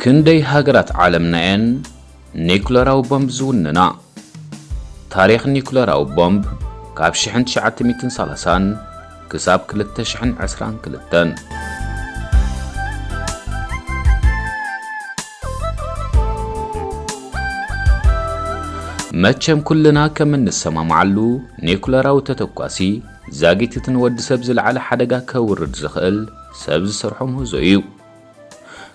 كندي هاجرات عالمنا ان نيكولاراو بومب زوننا تاريخ نيكولاراو بومب كاب شحن 930 كساب كلتا شحن 10 كلتان ماتشم كلنا كمن السما معلو نيكولاراو تتوكاسي زاغيتتن ود سبزل على حدقا كورد زخل سبز سرحهم هزويو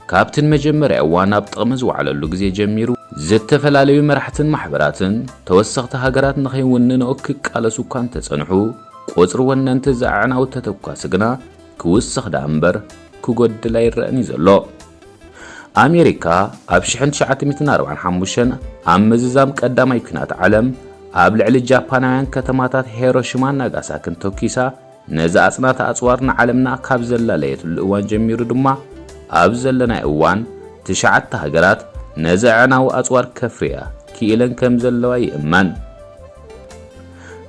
كابتن مجمري اوانا بطقمز وعلى اللوغزي جميرو زتفلاليو مرحتن محبراتن توسخت هاجرات نخي ونن اوكك على سوكان تصنحو قصر وننت زعناو تتوكاسغنا كوسخ دامبر كوغد لا يراني زلو امريكا ابشحن 945 امززام قداماي كنات عالم ابلع الجابانيان كتماتات هيروشيما ناغاساكن توكيسا نزا اصنات اصوارنا عالمنا كاب زلاليت الاوان جميرو دما ابزلنا اوان تشعت هاجرات نزعناو اصوار كفريا كيلن كم زلوا يمان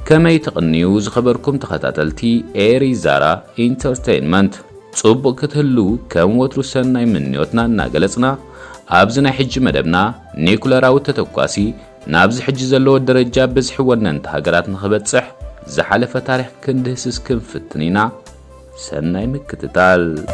كما يتقنيو زخبركم تخاتاتلتي ايري زارا انترتينمنت صبق كتهلو كم وترو سناي منيوتنا ناغلصنا ابزنا حج مدبنا نيكولاراو تتوكاسي نابز حج زلو درجه بزح وننت هاجرات نخبصح زحلف تاريخ كندهسس كنفتنينا سناي مكتتال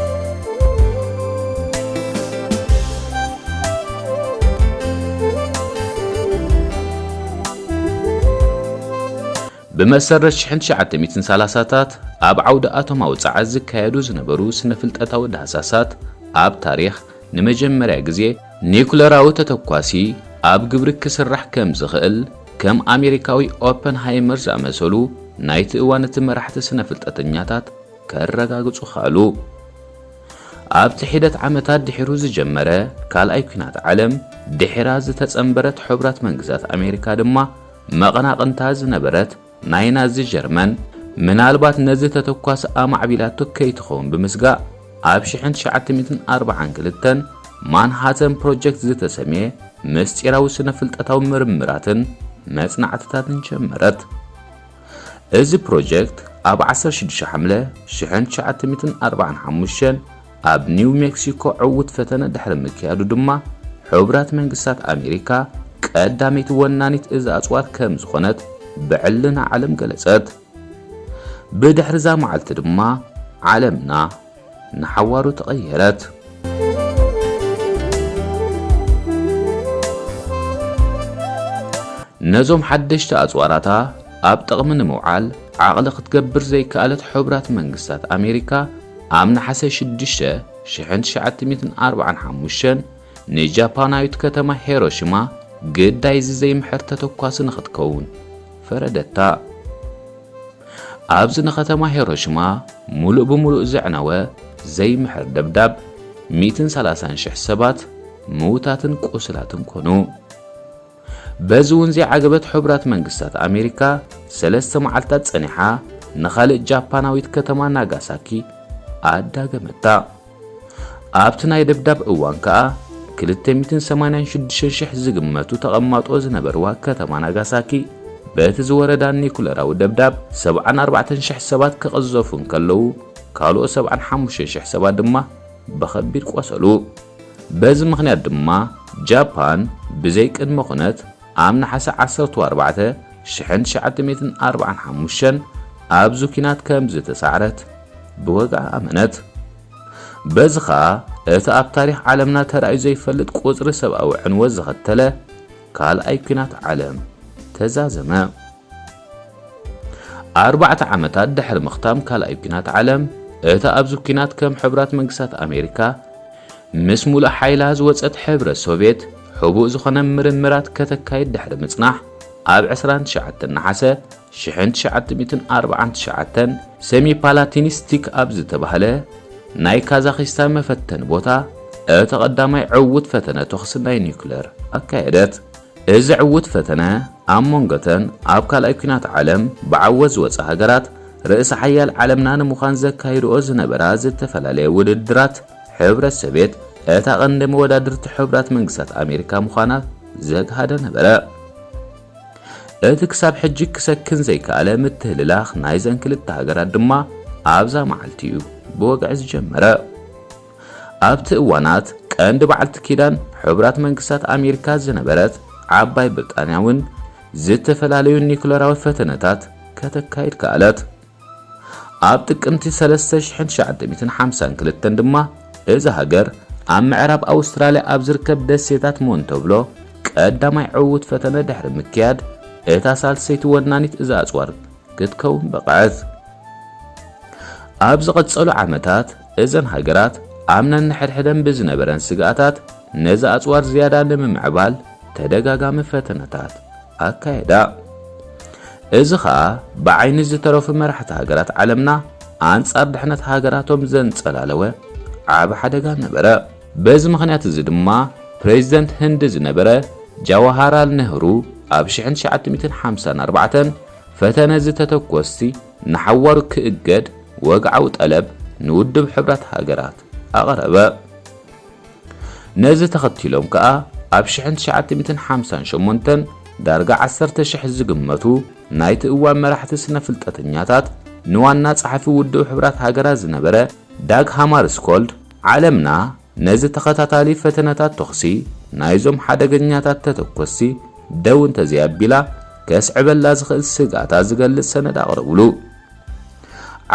بمسرت شحن 930 اب عود اتوماو صعز كايدو زنبرو سنفلطتاو دحساسات اب تاريخ نمجمريا غزي نيكولاراو تتوكاسي اب غبرك سرح كم زخل كم امريكاوي اوبنهايمر زامسلو نايت اوانت مرحت سنفلطتنياتات كرغاغصو خالو اب تحيدت عمتات دحيروز جمره كالاي كنات عالم دحراز تتصنبرت حبرات منغزات امريكا دما مقناقنتاز نبرت ناينازي جرمن منالبات نزي تتوكاس امعبيلاتو كيتخون بمسغا ابشحن 942 مانهاتن بروجكت زتسميه مستيراو سنفلطتاو مرمراتن مصنعتاتن جمرت ازي بروجكت اب 16 حمله 1945 اب نيو مكسيكو عوت فتنه دحر مكيادو دما حبرات منغسات امريكا قداميت ونانيت اذا اصوات كم زخونت بعلنا عالم قلصت بدحر زا معلت دما عالمنا نحوارو تغيرت نزوم حدشت اصواراتا اب طقمن موعال عقل ክትገብር ዘይከአለት حبرات መንግስታት አሜሪካ አምና ሐሰ 1945 ንጃፓናዊት ከተማ ሂሮሺማ ግዳይ زي محر ተተኳስ ንኽትከውን فردتا ابز نختما هيروشيما ملؤ بملؤ زعنوه زي محر دبداب 130 شح سبات موتاتن قسلاتن كونو بزون زي عقبت حبرات منغستات امريكا 3 معلتات صنيحه نخالق جاباناويت كتما ناغاساكي አዳገመታ አብትናይ ደብዳብ እዋንካ 286 شح ዝግመቱ ተቀማጦ ዝነበርዋ ከተማ ናጋሳኪ በትዝወረዳ ኒኩላራው ደብዳብ 74 شح ሰባት ከቀዘፉን ከለው ካሎ 75 شح ሰባት ድማ በኸቢር ቆሰሉ በዚ ምኽንያት ድማ ጃፓን ብዘይ ቅድመ ኹነት አምና ሐሰ 14 1945 አብዙ ኪናት ከም ዝተሳዕረት بوغا امنت بزخا اتا اب تاريخ عالمنا ترأي زي فلت قوزر سبأو عنوز زختله كال ايكنات عالم تزازما 4 عامتات دحر مختام كال ايكنات عالم اتا ابزو كينات كم حبرات منقسات امريكا مسمول حيلاز وصت حبر السوفيت حبوء زخنا مرمرات كتكايد دحر مصناح اب 29 نحاسه 1949 سمي بالاتينستيك ابز تبهله ناي كازاخستان مفتن بوتا اتقدامي عوت فتنه تخصناي نيوكلير اكايدت از عوت فتنه امونغتن اب كالايكنات عالم بعوز وص هاجرات رئيس حيال عالمنا نمخان زكايدو زنبراز تفلالي وددرات حبرت سبيت اتقندم ودادرت حبرات منغسات امريكا مخانا زغ هذا نبره اتكساب حجك سكن زي كاله متهللاخ نايزن كلت هاجرات دما ابزا معلتيو بوقعز جمره ابت اوانات ቀንዲ በዓልቲ ኪዳን ሕብራት መንግስታት ኣሜሪካ ዝነበረት ዓባይ ብሪጣንያ እውን ዝተፈላለዩ ኒኩለራዊ ፈተነታት ከተካይድ ከኣለት። ኣብ ጥቅምቲ 3952 ድማ እዚ ሃገር ኣብ ምዕራብ ኣውስትራልያ ኣብ ዝርከብ ደሴታት ሞንተብሎ ቀዳማይ ዕውት ፈተነ ድሕሪ ምክያድ እታ ሳልሰይቲ ወናኒት እዛ ኣጽዋር ክትከውን በቃዕት። ኣብ ዝቐጸሉ ዓመታት እዘን ሃገራት ኣምነን ንሕድሕደን ብዝነበረን ስጋኣታት ነዚ ኣጽዋር ዝያዳ ንምምዕባል ተደጋጋሚ ፈተነታት ኣካየዳ። እዚ ኸኣ ብዓይኒ ዝተረፉ መራሕቲ ሃገራት ዓለምና ኣንጻር ድሕነት ሃገራቶም ዘንጸላለወ ዓብ ሓደጋ ነበረ። በዚ ምኽንያት እዚ ድማ ፕሬዚደንት ህንዲ ዝነበረ ጃዋሃርላል ነህሩ ኣብ 1954 ፈተነ ዝተተኮስቲ ንሓዋሩ ክእገድ ወግዓዊ ጠለብ ንውድብ ሕብራት ሃገራት ኣቐረበ። ነዚ ተኸቲሎም ከዓ ኣብ 1958 ዳርጋ 10,000 ዝግመቱ ናይቲ እዋን መራሕቲ ስነ ፍልጠተኛታት ንዋና ጸሓፊ ውድብ ሕብራት ሃገራት ዝነበረ ዳግ ሃማርስኮልድ ዓለምና ነዚ ተኸታታሊ ፈተነታት ተኽሲ ናይዞም ሓደገኛታት ተተኮስቲ ደው እንተዘያቢላ ከስዕበላ ዝኽእል ስጋኣታት ዝገልጽ ሰነድ ኣቕረብሉ።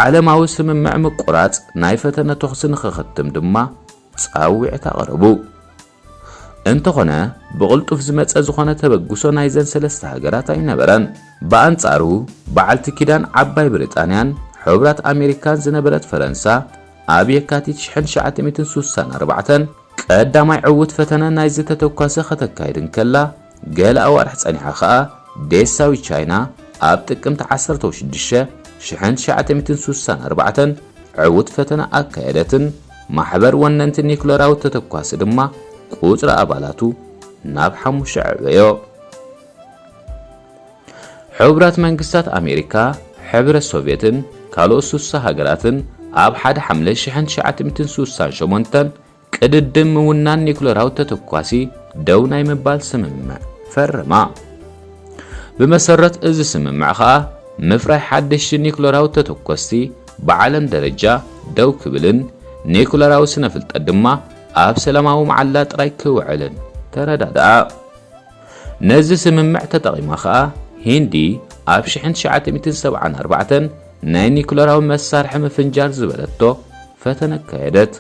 ዓለማዊ ስምምዕ ምቁራጽ ናይ ፈተነ ተኽሲ ንኽኽትም ድማ ጻዊዕት ኣቕረቡ። እንተኾነ ብቕልጡፍ ዝመጸ ዝኾነ ተበግሶ ናይዘን ሰለስተ ሃገራት ኣይነበረን። ብኣንጻሩ በዓልቲ ኪዳን ዓባይ ብሪጣንያን ሕብራት ኣሜሪካን ዝነበረት ፈረንሳ ኣብ የካቲት 1964 ቀዳማይ ዕውት ፈተነ ናይ ዝተተኳሰ ከተካይድን ከላ ገለ ኣዋርሕ ጸኒሓ ኸኣ ደሳዊ ቻይና ኣብ ጥቅምቲ 16 1964 ዕውት ፈተነ ኣካየደትን ማሕበር ወነንቲ ኒኩለራዊ ተተኳሲ ድማ ቁጽሪ ኣባላቱ ናብ 5 ዕበዮ። ሕብራት መንግስታት ኣሜሪካ፣ ሕብረት ሶቪየትን ካልኦት 60 ሃገራትን ኣብ 1 ሐምለ 1968 ቅድድም ምውናን ኒኩለራዊ ተተኳሲ ደው ናይ ምባል ስምምዕ ፈረማ። ብመሰረት እዚ ስምምዕ ኸኣ ምፍራይ ሓደሽቲ ኒኩለራዊ ተተኮስቲ ብዓለም ደረጃ ደው ክብልን ኒኩለራዊ ስነ ፍልጠት ድማ ኣብ ሰላማዊ መዓላ ጥራይ ክውዕልን ተረዳድኣ። ነዚ ስምምዕ ተጠቒማ ኸኣ ሂንዲ ኣብ 1974 ናይ ኒኩለራዊ መሳርሒ ምፍንጃር ዝበለቶ ፈተነ ካየደት።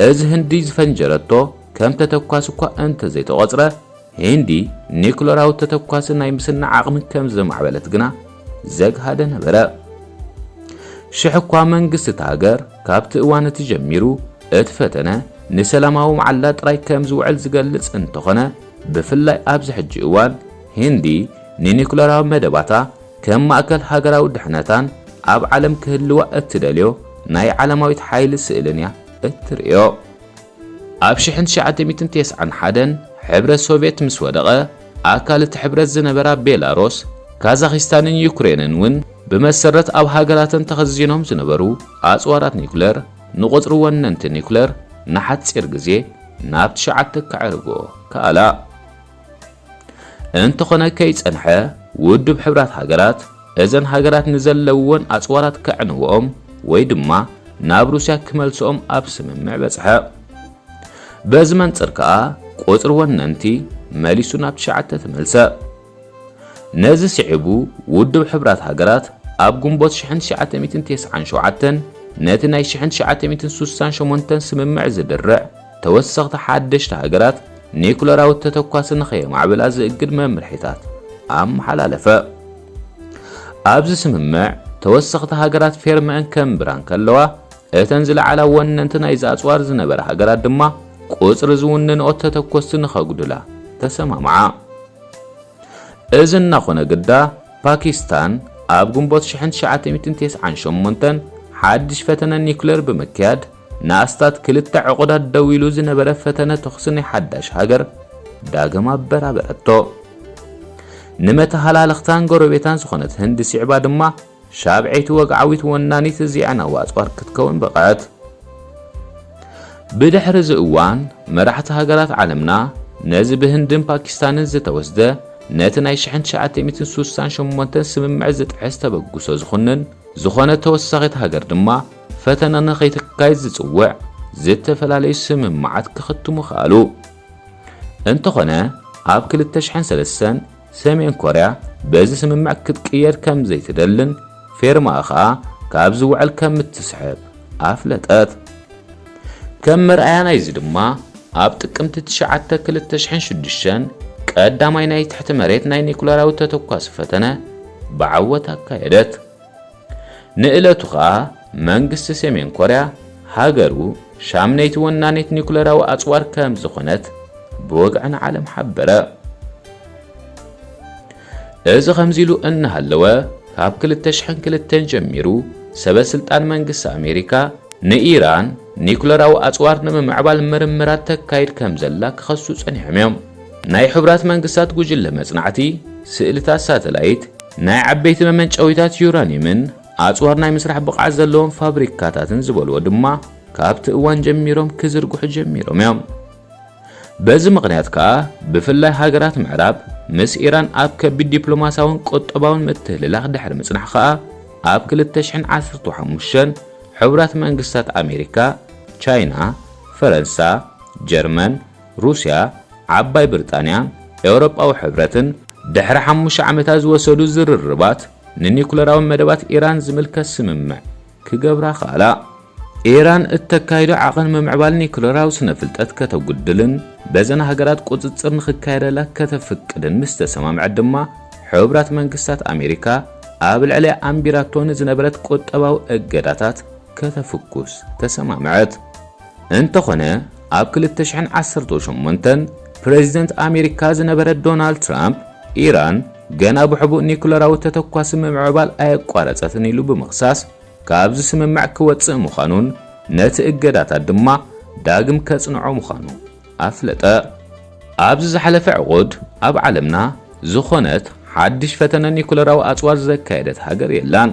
እዚ ህንዲ ዝፈንጀረቶ ከም ተተኳሲ እኳ እንተ ዘይተቆጽረ ሂንዲ ኒኩለራዊ ተተኳሲ ናይ ምስናዕ ዓቕሚ ከም ዘማዕበለት ግና ዘግሃደ ነበረ። ሽሕኳ መንግስቲ ሃገር ካብቲ እዋን እቲ ጀሚሩ እቲ ፈተነ ንሰላማዊ መዓላ ጥራይ ከም ዝውዕል ዝገልጽ እንተኾነ ብፍላይ ኣብዚ ሕጂ እዋን ሂንዲ ንኒኩለራዊ መደባታ ከም ማእከል ሃገራዊ ድሕነታን ኣብ ዓለም ክህልዋ እትደልዮ ናይ ዓለማዊት ሓይሊ ስእልን እያ እትርእዮ። ኣብ 1991 ሕብረት ሶቪየት ምስ ወደቐ ኣካል እቲ ሕብረት ዝነበራ ቤላሩስ፣ ካዛኽስታንን ዩክሬንን እውን ብመሰረት ኣብ ሃገራትን ተኸዚኖም ዝነበሩ ኣጽዋራት ኒኩለር ንቁጽሪ ወነንቲ ኒኩለር ንሓፂር ግዜ ናብ 9 ከዕርጎ ከኣላ። እንተኾነ ከይጸንሐ ውድብ ሕብራት ሃገራት እዘን ሃገራት ንዘለውዎን ኣጽዋራት ከዕንውኦም ወይ ድማ ናብ ሩስያ ክመልሶኦም ኣብ ስምምዕ በጽሐ። በዚ መንጽር ከዓ ቁጽሪ ወነንቲ መሊሱ ናብ 9 ተመልሰ። ነዚ ስዒቡ ውድብ ሕብራት ሃገራት ኣብ ግንቦት 1997 ነቲ ናይ 1968 ስምምዕ ዝድርዕ ተወሰኽቲ ሓደሽቲ ሃገራት ኒኩለራዊ ተተኳሲ ንኸየማዕብላ ዝእግድ መምርሒታት ኣመሓላለፈ። ኣብዚ ስምምዕ ተወሰኽቲ ሃገራት ፌርመአን ከምብራን ከለዋ እተን ዝለዓላ ወነንቲ ናይ ኣጽዋር ዝነበረ ሃገራት ድማ ቁጽሪ ዝውንንኦ ተተኮስቲ ንኸጉድላ ተሰማምዓ። እዚ እናኾነ ግዳ ፓኪስታን ኣብ ግንቦት 1998 ሓድሽ ፈተነ ኒኩለር ብምክያድ ንኣስታት ክልተ ዕቑዳት ደው ኢሉ ዝነበረ ፈተነ ተኽሲ ናይ ሓዳሽ ሃገር ዳግም ኣበራበረቶ። ንመተሃላለኽታን ጎረቤታን ዝኾነት ህንዲ ስዕባ ድማ ሻብዐይቲ ወግዓዊት ወናኒት እዚኣናዊ ኣጽዋር ክትከውን በቐዐት። ብድሕሪ እዚ እዋን መራሕቲ ሃገራት ዓለምና ነዚ ብህንድን ፓኪስታንን ዝተወስደ ነቲ ናይ 1968 ስምምዕ ዝጥሕስ ተበግሶ ዝኹንን ዝኾነ ተወሳኺት ሃገር ድማ ፈተነ ንኸይትካየድ ዝጽውዕ ዝተፈላልዩ ስምምዓት ክኽትሙ ኻኣሉ እንተኾነ ኣብ 2003 ሰሜን ኮርያ በዚ ስምምዕ ክትቅየድ ከም ዘይትደልን ፌርማኣ ኸኣ ካብ ዝውዕል ከም እትስሕብ ኣፍለጠት ከም መርኣያ ናይዚ ድማ ኣብ ጥቅምቲ 9 2006 ቀዳማይ ናይ ትሕቲ መሬት ናይ ኒኩለራዊ ተተኳሲ ፈተነ ብዓወት ኣካየደት ንእለቱ ኸኣ መንግስቲ ሰሜን ኮርያ ሃገሩ ሻምነይቲ ወናኔት ኒኩለራዊ ኣጽዋር ከም ዝኾነት ብወግዕን ዓለም ሓበረ እዚ ከምዚ ኢሉ እናሃለወ ካብ 2002 ጀሚሩ ሰበስልጣን መንግስቲ ኣሜሪካ ንኢራን ኒኩለራዊ ኣጽዋር ንምምዕባል ምርምራት ተካይድ ከም ዘላ ክኸሱ ጸኒሖም እዮም ናይ ሕብራት መንግስታት ጉጅለ መጽናዕቲ ስእልታት ሳተላይት ናይ ዓበይቲ መመንጨዊታት ዩራኒየምን ኣጽዋር ናይ ምስራሕ ብቕዓት ዘለዎም ፋብሪካታትን ዝበልዎ ድማ ካብቲ እዋን ጀሚሮም ክዝርግሑ ጀሚሮም እዮም በዚ ምኽንያት ከዓ ብፍላይ ሃገራት ምዕራብ ምስ ኢራን ኣብ ከቢድ ዲፕሎማስያውን ቁጠባውን ምትህልላኽ ድሕሪ ምጽናሕ ከዓ ኣብ 2015 ሕብራት መንግስታት ኣሜሪካ ቻይና ፈረንሳ ጀርመን ሩስያ ዓባይ ብሪጣንያ ኤውሮጳዊ ሕብረትን ድሕሪ 5 ዓመታት ዝወሰዱ ዝርርባት ንኒኩለራዊ መደባት ኢራን ዝምልከት ስምምዕ ክገብራ ኻኣላ ኢራን እተካይዶ ዓቕን ምምዕባል ኒኩለራዊ ስነ ፍልጠት ከተጉድልን በዘና ሃገራት ቁጽጽር ንኽካየደላ ከተፍቅድን ምስ ተሰማምዐት ድማ ሕብራት መንግስታት ኣሜሪካ ኣብ ልዕሊ ኣምቢራቶ ንዝነበረት ቁጠባዊ እገዳታት ከተፍኩስ ተሰማምዐት እንተኾነ ኣብ 2018 ፕሬዚደንት ኣሜሪካ ዝነበረ ዶናልድ ትራምፕ ኢራን ገና ብሕቡእ ኒኩለራዊ ተተኳሲ ምምዕባል ኣየቋረጸትን ኢሉ ብምኽሳስ ካብዚ ስምምዕ ክወፅእ ምዃኑን ነቲ እገዳታት ድማ ዳግም ከጽንዖ ምዃኑ ኣፍለጠ ኣብዚ ዝሓለፈ ዕቑድ ኣብ ዓለምና ዝኾነት ሓድሽ ፈተነ ኒኩለራዊ ኣጽዋር ዘካየደት ሃገር የላን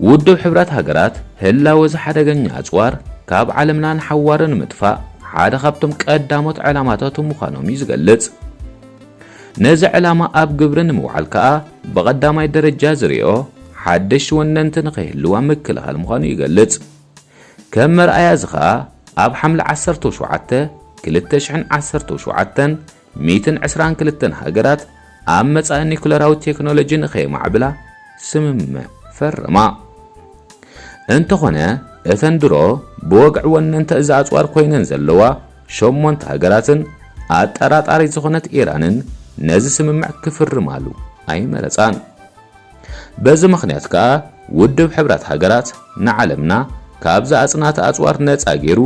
ውድብ ሕብራት ሃገራት ህላወ ሓደገኛ ኣጽዋር ካብ ዓለምና ንሓዋርን ምጥፋእ ሓደ ካብቶም ቀዳሞት ዕላማታት ምዃኖም ይዝገልጽ ነዚ ዕላማ ኣብ ግብሪ ንምውዓል ከዓ ብቐዳማይ ደረጃ ዝሪኦ ሓድሽ ወነንቲ ንኸይህልዋ ምክልኻል ምዃኑ ይገልጽ ከም መርኣያ እዚ ከዓ ኣብ ሓምለ 17 2017 122 ሃገራት ኣብ መጻኢ ኒኩለራዊ ቴክኖሎጂ ንኸይማዕብላ ስምምዕ ፈረማ እንተኾነ እተን ድሮ ብወግዕ ወነንቲ እዚ ኣጽዋር ኮይነን ዘለዋ 8 ሃገራትን ኣጠራጣሪ ዝኾነት ኢራንን ነዚ ስምምዕ ክፍርማሉ ኣይመረፃን በዚ ምኽንያት ከዓ ውድብ ሕብራት ሃገራት ንዓለምና ካብዛ ኣጽናተ ኣጽዋር ነፃ ገይሩ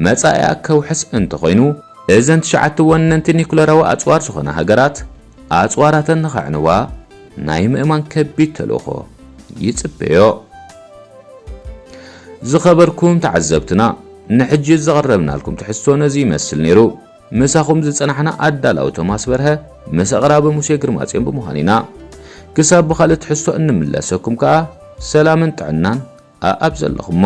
መጻኢያ ከውሕስ እንተኾይኑ እዘን 9 ወነንቲ ኒኩለራዊ ኣጽዋር ዝኾነ ሃገራት ኣጽዋራተን ንኸዕንዋ ናይ ምእማን ከቢድ ተልእኾ ይጽበዮ ዝኸበርኩም ተዓዘብትና ንሕጂ ዘቐረብናልኩም ትሕዝቶ ነዚ ይመስል ነይሩ ምሳኹም ዝጸናሕና ኣዳላዊ ቶማስ በርሀ ምስ ኣቕራቢ ሙሴ ግርማጽዮን ብምዃን ኢና ክሳብ ብኻልእ ትሕዝቶ እንምለሰኩም ከዓ ሰላምን ጥዕናን ኣብ ዘለኹሞ